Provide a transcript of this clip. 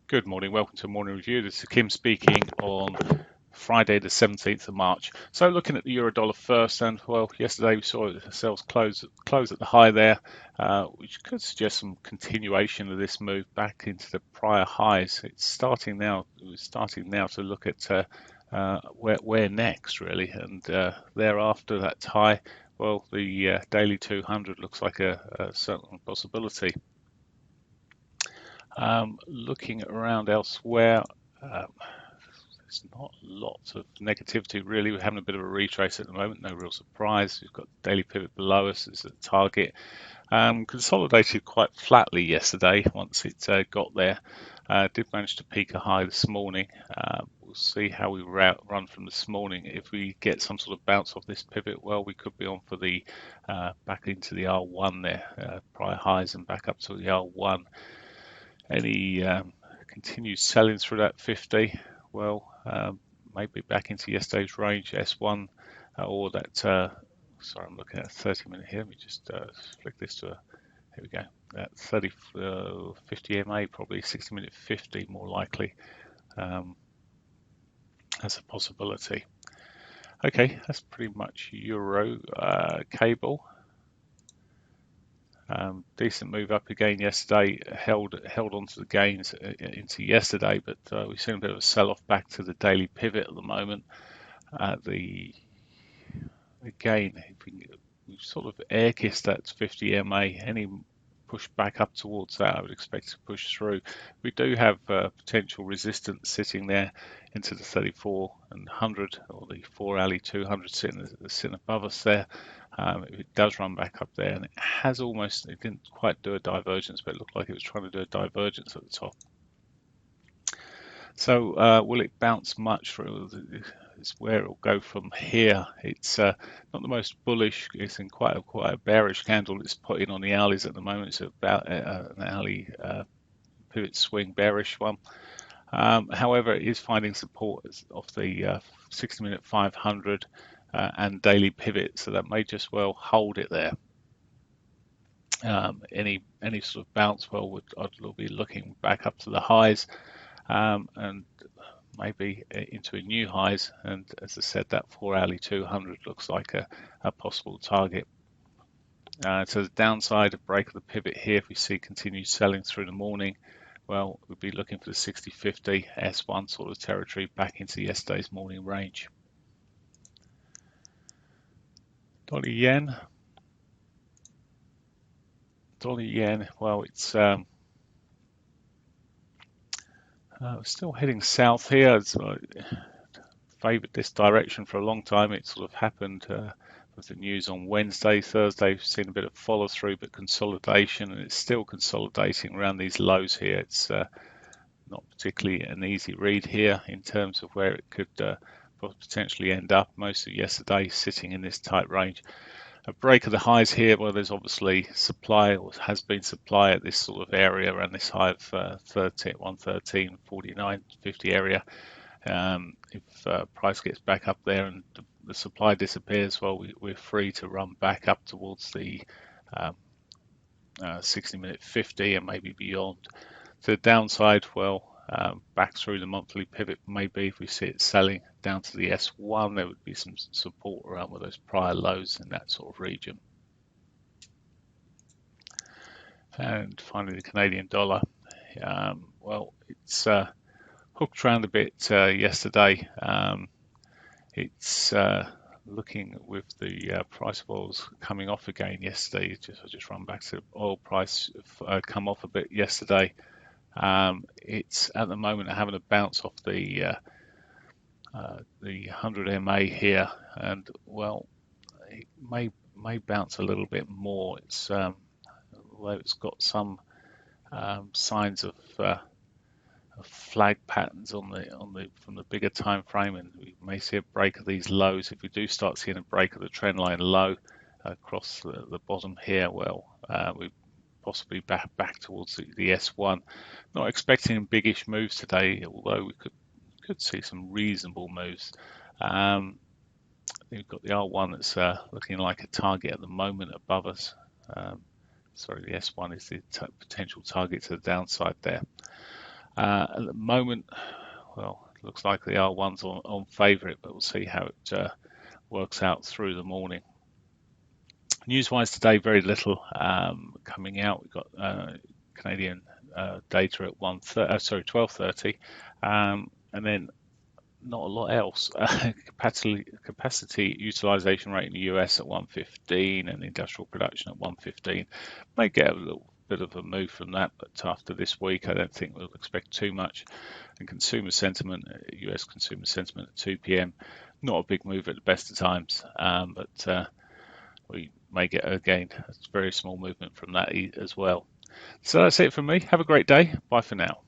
Good morning. Welcome to Morning Review. This is Kim speaking on Friday, the 17th of March. So, looking at the euro dollar first, and well, yesterday we saw ourselves close at the high there, which could suggest some continuation of this move back into the prior highs. It's starting now. We're starting now to look at where next, really, and thereafter that high. Well, the daily 200 looks like a certain possibility. Looking around elsewhere, um, there's not lots of negativity really. We're having a bit of a retrace at the moment, no real surprise. We've got the daily pivot below us as a target. Consolidated quite flatly yesterday once it got there. Did manage to peak a high this morning. We'll see how we run from this morning. If we get some sort of bounce off this pivot, well, we could be on for the back into the R1 there, prior highs and back up to the R1. Any continued selling through that 50, well, maybe back into yesterday's range, S1, or that, sorry, I'm looking at a 30-minute here. Let me just flick this to here we go, that 50 MA, probably 60-minute 50 more likely, as a possibility. Okay, that's pretty much Euro cable. Decent move up again yesterday, held onto the gains into yesterday, but we've seen a bit of a sell-off back to the daily pivot at the moment. Again, we've sort of air kissed that 50 MA. Any push back up towards that, I would expect to push through. We do have potential resistance sitting there into the 34 and 100, or the 4-hourly 200 sitting above us there. If it does run back up there, and it didn't quite do a divergence, but it looked like it was trying to do a divergence at the top. So will it bounce much through? Is where it'll go from here. It's not the most bullish. It's in quite a bearish candle. It's putting on the hourlies at the moment. It's about an hourly pivot swing bearish one. However, it is finding support of the 60-minute 500 and daily pivot, so that may just well hold it there. Any sort of bounce, well, I'd be looking back up to the highs and maybe into a new highs. And as I said, that 4-hourly 200 looks like a possible target. So the downside, a break of the pivot here, if we see continued selling through the morning, well, we'd be looking for the 60-50 S1 sort of territory back into yesterday's morning range. Dollar yen. Well, it's still heading south here. It's favoured this direction for a long time. It sort of happened with the news on Wednesday. Thursday, we've seen a bit of follow through, but consolidation, and it's still consolidating around these lows here. It's not particularly an easy read here in terms of where it could potentially end up. Most of yesterday sitting in this tight range. A break of the highs here, well, there's obviously supply, or has been supply at this sort of area around this high of 113, 49, 50 area. If price gets back up there and the supply disappears, well, we're free to run back up towards the 60-minute 50 and maybe beyond. To the downside, well, back through the monthly pivot, maybe if we see it selling down to the S1, there would be some support around with those prior lows in that sort of region. And finally, the Canadian dollar. Well, it's hooked around a bit yesterday. It's looking with the price of oils coming off again yesterday. I just run back to oil price come off a bit yesterday. It's at the moment having a bounce off the 100 MA here, and well, it may bounce a little bit more. It's although it's got some signs of flag patterns from the bigger time frame, and we may see a break of these lows. If we do start seeing a break of the trend line low across the bottom here, well, we possibly back towards the S1. Not expecting biggish moves today, although we could see some reasonable moves. We've got the R1 that's looking like a target at the moment above us. Sorry, the S1 is the potential target to the downside there. At the moment, well, it looks like the R1's on favourite, but we'll see how it works out through the morning. News-wise today, very little coming out. We've got Canadian data at 12:30, and then not a lot else. Capacity utilization rate in the US at 115 and industrial production at 115. May get a little bit of a move from that, but after this week, I don't think we'll expect too much. And consumer sentiment, US consumer sentiment at 2 p.m. Not a big move at the best of times, but we may get again a very small movement from that as well. So that's it from me. Have a great day. Bye for now.